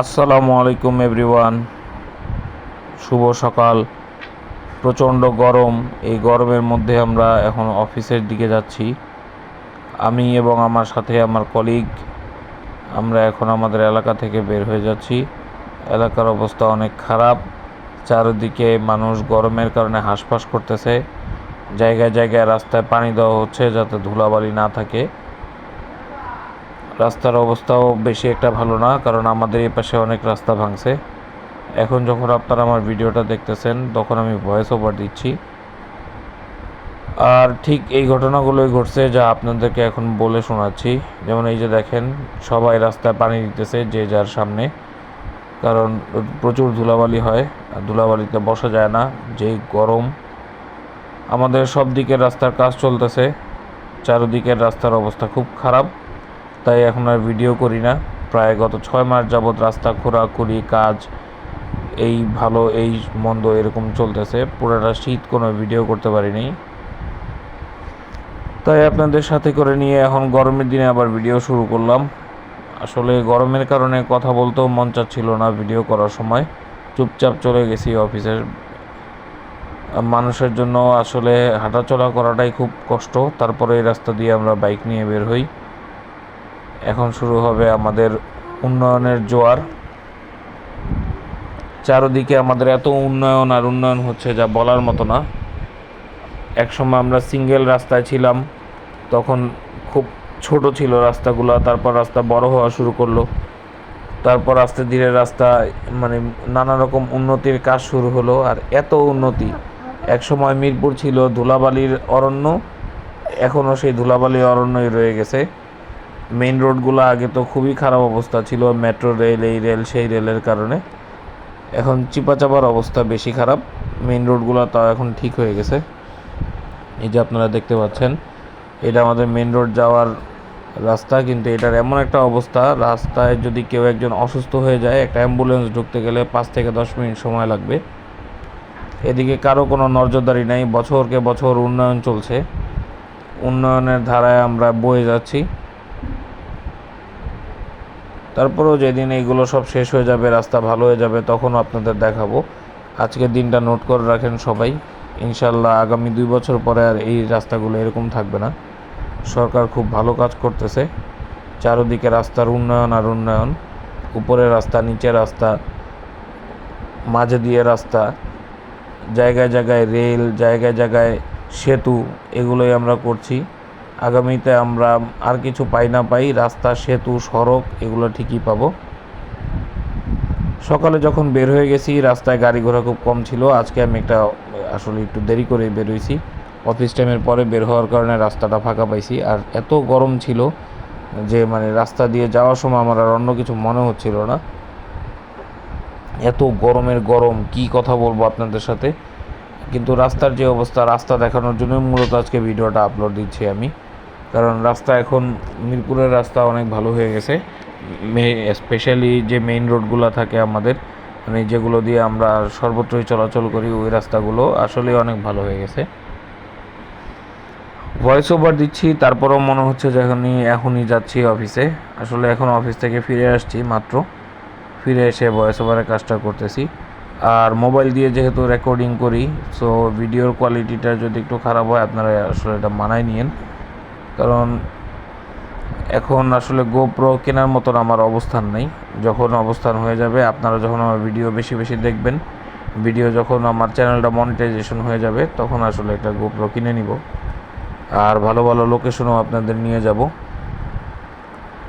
আসসালামু আলাইকুম এভরিওয়ান। শুভ সকাল। প্রচণ্ড গরম। এই গরমের মধ্যে আমরা এখন অফিসের দিকে যাচ্ছি। আমি এবং আমার সাথে আমার কলিগ আমরা এখন আমাদের এলাকা থেকে বের হয়ে যাচ্ছি। এলাকার অবস্থা অনেক খারাপ। চারিদিকে মানুষ গরমের কারণে হাঁসফাঁস করতেছে। জায়গায় জায়গায় রাস্তায় পানি দেওয়া হচ্ছে যাতে ধুলাবালি না থাকে। রাস্তার অবস্থাও বেশি একটা ভালো না, কারণ আমাদের এই পাশে অনেক রাস্তা ভাঙছে। এখন যখন আপনারা আমার ভিডিওটা দেখতেছেন তখন আমি ভয়েস ওভার দিচ্ছি। আর ঠিক এই ঘটনাগুলোই ঘটছে যা আপনাদেরকে এখন বলে শোনাচ্ছি। যেমন এই যে দেখেন, সবাই রাস্তায় পানি দিতেছে যে যার সামনে, কারণ প্রচুর ধুলাবালি হয় আর ধুলাবালিতে বসা যায় না। যেই গরম, আমাদের সব দিকের রাস্তার কাজ চলতেছে। চারিদিকের রাস্তার অবস্থা খুব খারাপ, তাই এখন আর ভিডিও করি না। প্রায় গত 6 মাস যাবৎ রাস্তা খোঁড়াখুড়ি কাজ এই ভালো এই মন্দ এরকম চলতেছে। পুরোটা শীত কোনো ভিডিও করতে পারিনি, তাই আপনাদের সাথে করে নিয়ে এখন গরমের দিনে আবার ভিডিও শুরু করলাম। আসলে গরমের কারণে কথা বলতেও মন চাচ্ছিল না ভিডিও করার সময়। চুপচাপ চলে গেছি অফিসের। মানুষের জন্য আসলে হাঁটাচলা করাটাই খুব কষ্ট। তারপরে এই রাস্তা দিয়ে আমরা বাইক নিয়ে বের হই। এখন শুরু হবে আমাদের উন্নয়নের জোয়ার। চারদিকে আমাদের এত উন্নয়ন আর উন্নয়ন হচ্ছে যা বলার মতো না। একসময় আমরা সিঙ্গেল রাস্তায় ছিলাম, তখন খুব ছোট ছিল রাস্তাগুলো। তারপর রাস্তা বড় হওয়া শুরু করলো। তারপর আস্তে ধীরে রাস্তা মানে নানা রকম উন্নতির কাজ শুরু হলো। আর এত উন্নতি, একসময় মিরপুর ছিল ধুলাবালির অরণ্য, এখনও সেই ধুলাবালির অরণ্যই রয়ে গেছে। মেইন রোডগুলো আগে তো খুবই খারাপ অবস্থা ছিল, মেট্রো রেল এই রেল সেই রেলের কারণে। এখন চিপাচাপার অবস্থা বেশি খারাপ। মেইন রোডগুলো তাও এখন ঠিক হয়ে গেছে। এই যে আপনারা দেখতে পাচ্ছেন, এটা আমাদের মেইন রোড যাওয়ার রাস্তা। কিন্তু এটার এমন একটা অবস্থা, রাস্তায় যদি কেউ একজন অসুস্থ হয়ে যায়, একটা অ্যাম্বুলেন্স ঢুকতে গেলে 5 থেকে 10 মিনিট সময় লাগবে। এদিকে কারো কোনো নজরদারি নাই। বছরকে বছর উন্নয়ন চলছে, উন্নয়নের ধারায় আমরা বয়ে যাচ্ছি। তারপরেও যেদিন এইগুলো সব শেষ হয়ে যাবে, রাস্তা ভালো হয়ে যাবে, তখন আপনাদের দেখাবো। আজকের দিনটা নোট করে রাখেন সবাই। ইনশাল্লাহ আগামী 2 বছর পরে আর এই রাস্তাগুলো এরকম থাকবে না। সরকার খুব ভালো কাজ করতেছে। চারদিকে রাস্তার উন্নয়ন আর উন্নয়ন। উপরে রাস্তা, নিচে রাস্তা, মাঝে দিয়ে রাস্তা, জায়গায় জায়গায় রেল, জায়গায় জায়গায় সেতু, এগুলোই আমরা করছি। আগামীতে আমরা আর কিছু পাই না পাই, রাস্তা, সেতু, সড়ক এগুলো ঠিকই পাবো। সকালে যখন বের হয়ে গেছি রাস্তায় গাড়ি ঘোড়া খুব কম ছিল। আজকে আমি আসলে একটু দেরি করে বের হয়েছি। অফিস টাইমের পরে বের হওয়ার কারণে রাস্তাটা ফাঁকা পাইছি। আর এত গরম ছিল যে রাস্তা দিয়ে যাওয়ার সময় আমার আর অন্য কিছু মনে হচ্ছিল না। এত গরমের গরম কি কথা বলবো আপনাদের সাথে। কিন্তু রাস্তার যে অবস্থা, রাস্তা দেখানোর জন্য মূলত আজকে ভিডিওটা আপলোড দিচ্ছি আমি। কারণ রাস্তা এখন মিরপুরের রাস্তা অনেক ভালো হয়ে গেছে। স্পেশালি যে মেইন রোডগুলো থাকে আমাদের, যেগুলো দিয়ে আমরা সর্বত্রই চলাচল করি, ওই রাস্তাগুলো আসলে অনেক ভালো হয়ে গেছে। ভয়েস ওভার দিচ্ছি, তারপরেও মনে হচ্ছে যে এখনই যাচ্ছি অফিসে। আসলে এখন অফিস থেকে ফিরে আসছি মাত্র। ফিরে এসে ভয়েস ওভারের কাজটা করতেছি। আর মোবাইল দিয়ে যেহেতু রেকর্ডিং করি, সো ভিডিওর কোয়ালিটিটা যদি একটু খারাপ হয় আপনারা আসলে এটা মানায় নিয়েন। কারণ এখন আসলে গোপ্রো কেনার মতন আমার অবস্থান নেই। যখন অবস্থান হয়ে যাবে, আপনারা যখন আমার ভিডিও বেশি বেশি দেখবেন, ভিডিও যখন আমার চ্যানেলটা মনিটাইজেশন হয়ে যাবে, তখন আসলে একটা গোপ্রো কিনে নিব। আর ভালো ভালো লোকেশনও আপনাদের নিয়ে যাব।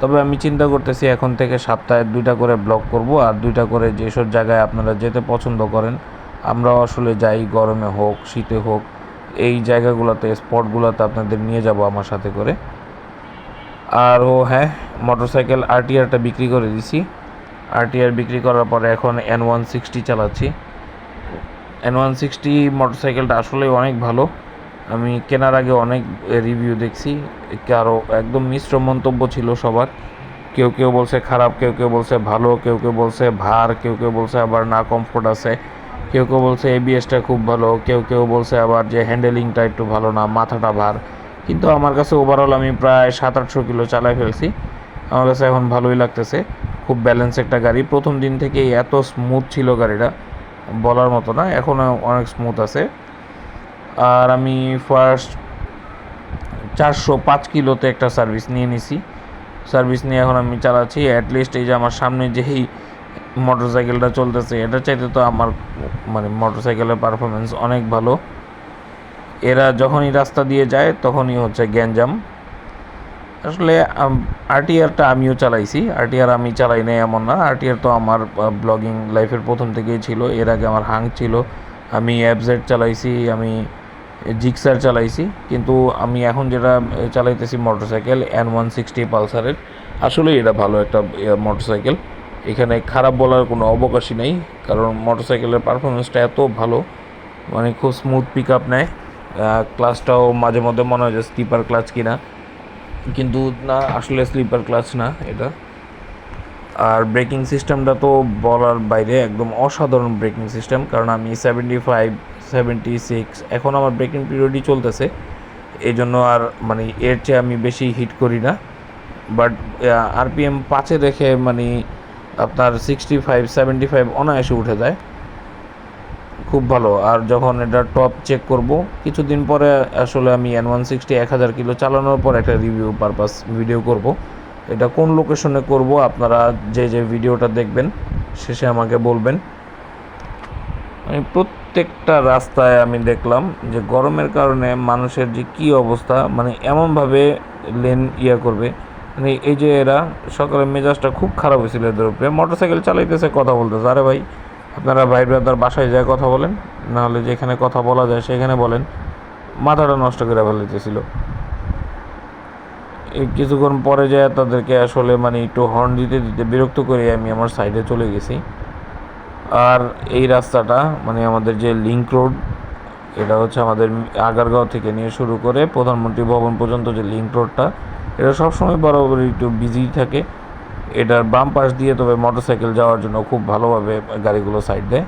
তবে আমি চিন্তা করতেছি এখন থেকে সপ্তাহে 2টা করে ব্লগ করব, আর 2টা করে যেসব জায়গায় আপনারা যেতে পছন্দ করেন, আমরাও আসলে যাই, গরমে হোক শীতে হোক, এই জায়গাগুলোতে স্পটগুলোতে আপনাদের নিয়ে যাব আমার সাথে করে। আর হ্যাঁ, মোটরসাইকেল আরটিআরটা বিক্রি করে দিছি। আরটিআর বিক্রি করার পরে এখন N160 চালাচ্ছি। N160 মোটরসাইকেলটা আসলে অনেক ভালো। আমি কেনার আগে অনেক রিভিউ দেখছি, কারো একদম মিশ্র মন্তব্য ছিল সবার। কেউ কেউ বলছে খারাপ, কেউ কেউ বলছে ভালো, কেউ কেউ বলছে ভার, কেউ কেউ বলছে আবার না কমফোর্ট আছে, কেউ কেউ বলছে এবিএসটা খুব ভালো, কেউ কেউ বলছে আবার যে হ্যান্ডেলিংটা একটু ভালো না, মাথাটা ভার। কিন্তু আমার কাছে ওভারঅল আমি প্রায় 700-800 কিলো চালাই ফেলছি। আমার কাছে এখন ভালোই লাগতেছে। খুব ব্যালেন্স একটা গাড়ি। প্রথম দিন থেকেই এত স্মুথ ছিল গাড়িটা, বলার মতো না, এখনও অনেক স্মুথ আছে। আর আমি ফার্স্ট 405 কিলোতে একটা সার্ভিস নিয়ে নিছি। সার্ভিস নিয়ে এখন আমি চালাচ্ছি। অ্যাটলিস্ট এই যে আমার সামনে যেই মোটরসাইকেলটা চলতেছে, এটা চাইতে তো আমার মানে মোটরসাইকেলের পারফরমেন্স অনেক ভালো। এরা যখনই রাস্তা দিয়ে যায় তখনই হচ্ছে গ্যাঞ্জাম। আসলে আরটিআরটা আমিও চালাইছি, আরটিআর আমি চালাই নাই এমন না। আরটিআর তো আমার ব্লগিং লাইফের প্রথম থেকেই ছিল। এর আগে আমার হাং ছিল, আমি এফজেড চালাইছি, আমি জিক্সার চালাইছি। কিন্তু আমি এখন যেটা চালাইতেছি মোটরসাইকেল N160 পালসারের। আসলে এটা ভালো একটা মোটরসাইকেল, এখানে খারাপ বলার কোনো অবকাশই নেই, কারণ মোটরসাইকেলের পারফরমেন্সটা এত ভালো, মানে খুব স্মুথ পিক আপ নেয়। ক্লাচটাও মাঝে মধ্যে মনে হয় যে স্লিপার ক্লাচ কিনা, কিন্তু না, আসলে স্লিপার ক্লাচ না এটা। আর ব্রেকিং সিস্টেমটা তো বলার বাইরে, একদম অসাধারণ ব্রেকিং সিস্টেম। কারণ আমি 75, 76 এখন আমার ব্রেকিং পিরিয়ডই চলতেছে, এই জন্য আর মানে এর চেয়ে আমি বেশি হিট করি না। বাট আরপিএম 5-এ দেখে মানে আপনার 65, 75 অনায়াসে উঠে যায়, খুব ভালো। আর যখন এটা টপ চেক করব কিছুদিন পরে, আসলে আমি N160 1000 কিলো চালানোর পর একটা রিভিউ পারপাস ভিডিও করব। এটা কোন লোকেশনে করব আপনারা যে ভিডিওটা দেখবেন শেষে আমাকে বলবেন। মানে প্রত্যেকটা রাস্তায় আমি দেখলাম যে গরমের কারণে মানুষের যে কী অবস্থা, মানে এমনভাবে লেন করবে, মানে এই যে এরা সকালে মেজাজটা খুব খারাপ হয়েছিল এদের উপরে। মোটরসাইকেল চালাইতেছে, কথা বলতেছে, আরে ভাই আপনারা ভাই ব্রাদার বাসায় যায় কথা বলেন, নাহলে যেখানে কথা বলা যায় সেখানে বলেন। মাথাটা নষ্ট করে ফেলতেছিল। এই কিছুক্ষণ পরে যায় তাদেরকে আসলে মানে একটু হর্ন দিতে দিতে বিরক্ত করে আমি আমার সাইডে চলে গেছি। আর এই রাস্তাটা মানে আমাদের যে লিংক রোড, এটা হচ্ছে আমাদের আগারগাঁও থেকে নিয়ে শুরু করে প্রধানমন্ত্রী ভবন পর্যন্ত যে লিংক রোডটা, এটা সবসময় বরাবর একটু বিজি থাকে। এটার বাম পাশ দিয়ে তবে মোটরসাইকেল যাওয়ার জন্য খুব ভালোভাবে গাড়িগুলো সাইড দেয়।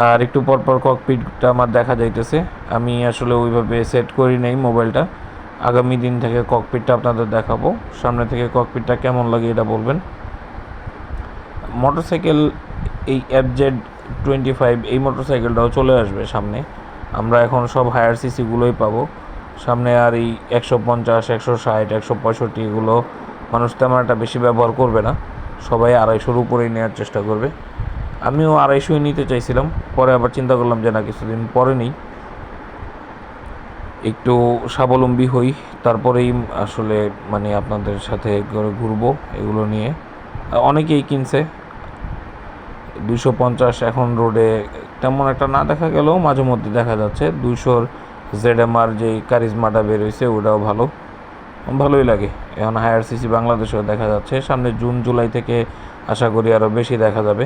আর একটু পরপর ককপিটটা আমার দেখা যাইতেছে, আমি আসলে ওইভাবে সেট করি নাই মোবাইলটা। আগামী দিন থেকে ককপিটটা আপনাদের দেখাবো, সামনে থেকে ককপিটটা কেমন লাগে এটা বলবেন। মোটরসাইকেল এই FZ25 এই মোটরসাইকেলটাও চলে আসবে সামনে। আমরা এখন সব হায়ার সিসিগুলোই পাবো সামনে। আর এই 150, 160, 165 এগুলো মানুষ তেমন একটা বেশি ব্যবহার করবে না, সবাই 250 উপরেই নেওয়ার চেষ্টা করবে। আমিও 250 নিতে চাইছিলাম, পরে আবার চিন্তা করলাম যে না, কিছুদিন পরে নেই, একটু স্বাবলম্বী হই, তারপরেই আসলে মানে আপনাদের সাথে ঘুরবো এগুলো নিয়ে। অনেকেই কিনছে 250, এখন রোডে তেমন একটা না দেখা গেলেও মাঝে মধ্যে দেখা যাচ্ছে। 200 ZMR যে কারিজমাটা বেরোইছে ওটাও ভালোই লাগে। এখন হায়ার সিসি বাংলাদেশেও দেখা যাচ্ছে, সামনে জুন জুলাই থেকে আশা করি আরও বেশি দেখা যাবে।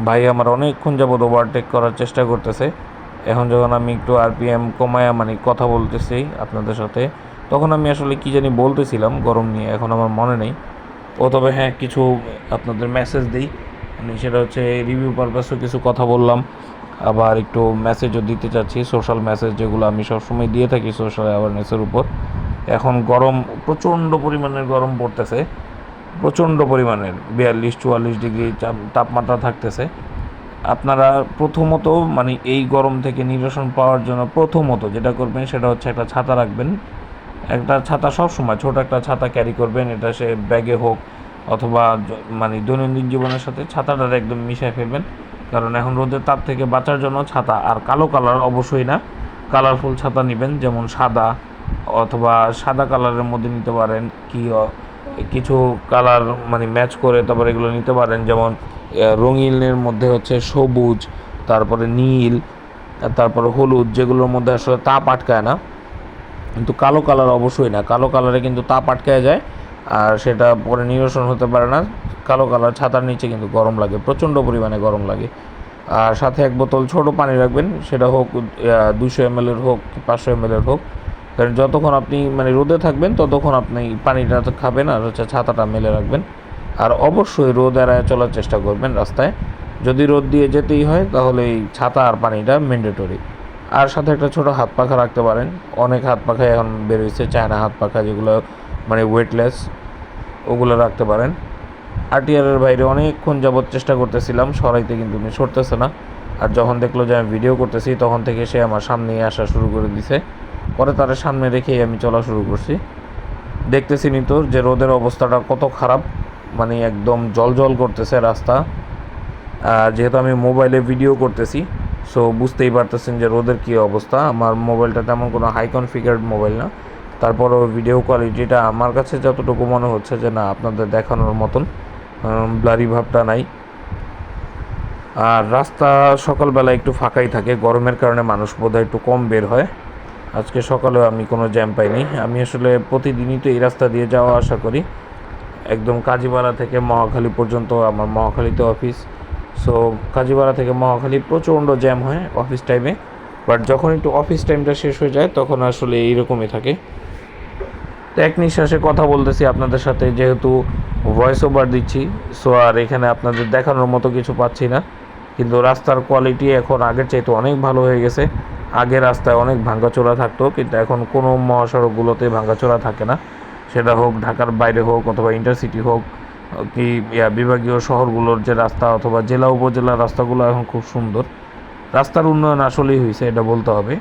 ভাই আমার অনেকক্ষণ যাবত ওভারটেক করার চেষ্টা করতেছে। এখন যখন আমি একটু আরপিএম কমায়া মানে কথা বলতেছি আপনাদের সাথে, তখন আমি আসলে কী জানি বলতেছিলাম গরম নিয়ে, এখন আমার মনে নেই। তবে হ্যাঁ, কিছু আপনাদের মেসেজ দিই, মানে সেটা হচ্ছে রিভিউ পারপাসও কিছু কথা বললাম, আবার একটু মেসেজও দিতে চাচ্ছি, সোশ্যাল মেসেজ যেগুলো আমি সবসময় দিয়ে থাকি সোশ্যাল অ্যাওয়ারনেসের উপর। এখন গরম, প্রচণ্ড পরিমাণের গরম পড়তেছে, প্রচণ্ড পরিমাণের 42-44 ডিগ্রি তাপমাত্রা থাকতেছে। আপনারা প্রথমত মানে এই গরম থেকে নিরসন পাওয়ার জন্য প্রথমত যেটা করবেন সেটা হচ্ছে একটা ছাতা রাখবেন। একটা ছাতা সবসময়, ছোট একটা ছাতা ক্যারি করবেন, এটা সে ব্যাগে হোক অথবা মানে দৈনন্দিন জীবনের সাথে ছাতাটার একদম মিশিয়ে ফেলবেন। কারণ এখন রোদের তাপ থেকে বাঁচার জন্য ছাতা, আর কালো কালার অবশ্যই না, কালারফুল ছাতা নেবেন, যেমন সাদা অথবা সাদা কালারের মধ্যে নিতে পারেন, কি কিছু কালার মানে ম্যাচ করে তারপরে এগুলো নিতে পারেন, যেমন রঙিনের মধ্যে হচ্ছে সবুজ, তারপরে নীল, তারপরে হলুদ, যেগুলোর মধ্যে আসলে তাপ আটকায় না। কিন্তু কালো কালার অবশ্যই না, কালো কালারে কিন্তু তাপ আটকায় যায় আর সেটা পরে নিরসন হতে পারে না। কালো কালার ছাতার নিচে কিন্তু গরম লাগে, প্রচণ্ড পরিমাণে গরম লাগে। আর সাথে এক বোতল ছোট পানি রাখবেন, সেটা হোক 200 ml হোক 500 ml হোক, কারণ যতক্ষণ আপনি মানে রোদে থাকবেন ততক্ষণ আপনি পানিটা খাবেন আর হচ্ছে ছাতাটা মেলে রাখবেন। আর অবশ্যই রোদ এড়ায় চলার চেষ্টা করবেন রাস্তায়, যদি রোদ দিয়ে যেতেই হয় তাহলে এই ছাতা আর পানিটা ম্যান্ডেটরি। আর সাথে একটা ছোট হাত পাখা রাখতে পারেন, অনেক হাত পাখা এখন বেরোচ্ছে, চায়না হাত পাখা যেগুলো মানে ওয়েটলেস, ওগুলো রাখতে পারেন। আরটিআরের বাইরে অনেকক্ষণ যাবৎ চেষ্টা করতেছিলাম সরাইতে, কিন্তু উনি সরতেছে না। আর যখন দেখলো যে আমি ভিডিও করতেছি তখন থেকে সে আমার সামনে আসা শুরু করে দিছে। পরে তার সামনে রেখেই আমি চলা শুরু করছি। দেখতেছিনি তো যে রোদের অবস্থাটা কত খারাপ, মানে একদম জল করতেছে রাস্তা। যেহেতু আমি মোবাইলে ভিডিও করতেছি, সো বুঝতেই পারতেছেন যে রোদের কী অবস্থা। আমার মোবাইলটা তেমন কোনো হাই কনফিগার্ড মোবাইল না, তারপরও ভিডিও কোয়ালিটিটা আমার কাছে যতটুকু মনে হচ্ছে যে না আপনাদের দেখানোর মতন ব্লারি ভাবটা নাই। আর রাস্তা সকালবেলা একটু ফাঁকাই থাকে, গরমের কারণে মানুষ বোধহয় একটু কম বের হয়। আজকে সকালেও আমি কোনো জ্যাম পাইনি। আমি আসলে প্রতিদিনই তো এই রাস্তা দিয়ে যাওয়া আসা করি, একদম কাজীপাড়া থেকে মহাখালী পর্যন্ত। আমার মহাখালীতে অফিস, সো কাজীপাড়া থেকে মহাখালী প্রচণ্ড জ্যাম হয় অফিস টাইমে। বাট যখন একটু অফিস টাইমটা শেষ হয়ে যায় তখন আসলে এইরকমই থাকে। তো এক নিঃশ্বাসে কথা বলতেছি আপনাদের সাথে, যেহেতু ভয়েস ওভার দিচ্ছি, সো আর এখানে আপনাদের দেখানোর মতো কিছু পাচ্ছি না। কিন্তু রাস্তার কোয়ালিটি এখন আগের চাইতে অনেক ভালো হয়ে গেছে। আগে রাস্তায় অনেক ভাঙ্গাচোরা থাকতো, কিন্তু এখন কোনো মহাসড়কগুলোতে ভাঙ্গাচোরা থাকে না। সেটা হোক ঢাকার বাইরে হোক অথবা ইন্টারসিটি হোক কি বিভাগীয় শহরগুলোর যে রাস্তা অথবা জেলা উপজেলার রাস্তাগুলো এখন খুব সুন্দর। রাস্তার উন্নয়ন আসলেই হয়েছে, এটা বলতে হবে।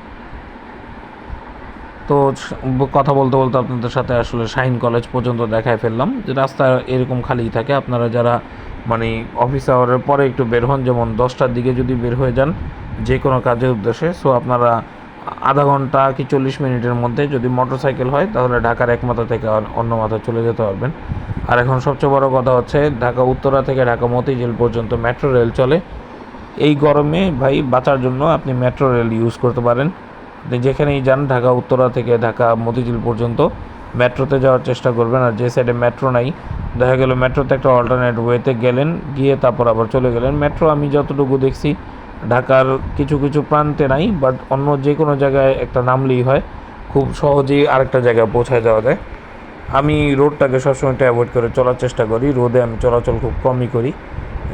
তো কথা বলতে বলতে আপনাদের সাথে আসলে শাহিন কলেজ পর্যন্ত দেখায় ফেললাম যে রাস্তা এরকম খালিই থাকে। আপনারা যারা মানে অফিস আওয়ারের পরে একটু বের হন, যেমন 10টার দিকে যদি বের হয়ে যান যে কোনো কাজের উদ্দেশ্যে, সো আপনারা আধা ঘন্টা কি 40 মিনিটের মধ্যে যদি মোটরসাইকেল হয় তাহলে ঢাকার এক মাথা থেকে অন্য মাথায় চলে যেতে পারবেন। আর এখন সবচেয়ে বড় কথা হচ্ছে ঢাকা উত্তরা থেকে ঢাকা মতিঝিল পর্যন্ত মেট্রো রেল চলে। এই গরমে ভাই বাঁচার জন্য আপনি মেট্রো রেল ইউজ করতে পারেন। আপনি যেখানেই যান ঢাকা উত্তরা থেকে ঢাকা মতিঝিল পর্যন্ত মেট্রোতে যাওয়ার চেষ্টা করবেন। আর যে সাইডে মেট্রো নাই, দেখা গেল মেট্রোতে একটা অল্টারনেট ওয়েতে গেলেন, গিয়ে তারপর আবার চলে গেলেন। মেট্রো আমি যতটুকু দেখছি ঢাকার কিছু কিছু প্রান্তে নাই, বাট অন্য যে কোনো জায়গায় একটা নামলেই হয়, খুব সহজেই আরেকটা জায়গায় পৌঁছায় যাওয়া যায়। আমি রোডটাকে সবসময় অ্যাভয়েড করে চলার চেষ্টা করি। রোদে আমি চলাচল খুব কমই করি,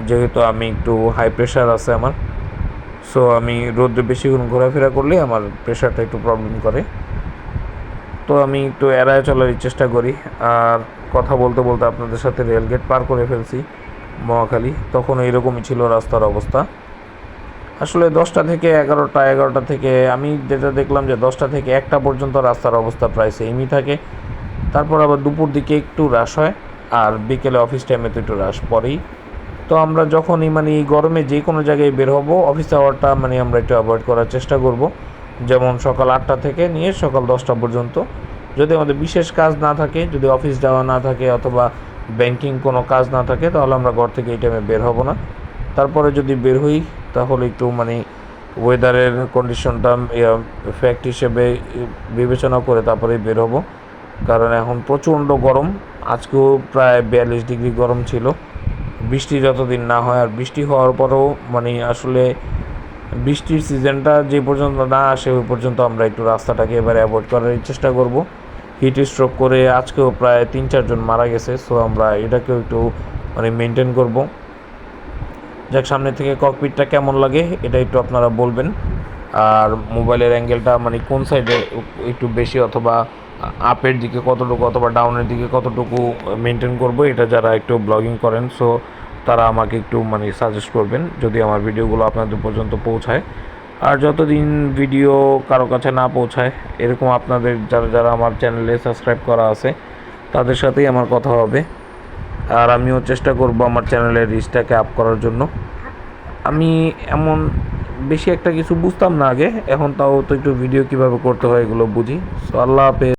যেহেতু আমি একটু হাই প্রেশার আছে আমার। সো আমি রোদে বেশিক্ষণ ঘোরাফেরা করলে আমার প্রেশারটা একটু প্রবলেম করে, তো আমি একটু এড়ায় চলারই চেষ্টা করি। আর কথা বলতে বলতে আপনাদের সাথে রেলগেট পার করে ফেলছি মহাখালী, তখন এইরকমই ছিল রাস্তার অবস্থা। আসলে 10টা থেকে 11টা, 11টা থেকে আমি যেটা দেখলাম যে 10টা থেকে 1টা পর্যন্ত রাস্তার অবস্থা প্রায় সেমই থাকে। তারপর আবার দুপুর দিকে একটু রাশ হয়, আর বিকেলে অফিস টাইমে তো একটু রাশ পরেই। তো আমরা যখনই মানে এই গরমে যে কোনো জায়গায় বের হব, অফিস আওয়ারটা মানে আমরা একটু অ্যাভয়েড করার চেষ্টা করব। যেমন সকাল 8টা থেকে নিয়ে সকাল 10টা পর্যন্ত। যদি আমাদের বিশেষ কাজ না থাকে, যদি অফিস যাওয়া না থাকে অথবা ব্যাংকিং কোনো কাজ না থাকে, তাহলে আমরা ঘর থেকে এই টাইমে বের হব না। তারপরে যদি বের হই তাহলে একটু মানে ওয়েদারের কন্ডিশনটা ফ্যাক্ট হিসেবে বিবেচনা করে তারপরেই বের হব। কারণ এখন প্রচণ্ড গরম, আজকেও প্রায় 42 ডিগ্রি গরম ছিল। বৃষ্টি যতদিন না হয়, আর বৃষ্টি হওয়ার পরেও মানে আসলে বৃষ্টির সিজনটা যে পর্যন্ত না আসে ওই পর্যন্ত আমরা একটু রাস্তাটাকে এবারে অ্যাভয়েড করার চেষ্টা করব। হিট স্ট্রোক করে আজকেও প্রায় 3-4 জন মারা গেছে, সো আমরা এটাকেও একটু মানে মেনটেন করব। যাক, সামনে থেকে ককপিটটা কেমন লাগে এটা একটু আপনারা বলবেন। আর মোবাইলের অ্যাঙ্গেলটা মানে কোন সাইডে একটু বেশি অথবা আপের দিকে কতটুকু অথবা ডাউনের দিকে কতটুকু মেনটেন করব, এটা যারা একটু ব্লগিং করেন সো তারা আমাকে একটু মানে সাজেস্ট করবেন, যদি আমার ভিডিওগুলো আপনাদের পর্যন্ত পৌঁছায়। আর যতদিন ভিডিও কারো কাছে না পৌঁছায়, এরকম আপনাদের যারা যারা আমার চ্যানেলে সাবস্ক্রাইব করা আছে তাদের সাথেই আমার কথা হবে। আর আমিও চেষ্টা করব আমার চ্যানেলের রিচটাকে আপ করার জন্য। আমি এমন বেশি একটা কিছু বুঝতাম না আগে, এখন তাও তো একটু ভিডিও কীভাবে করতে হয় এগুলো বুঝি। সো আল্লাহ হাফেজ।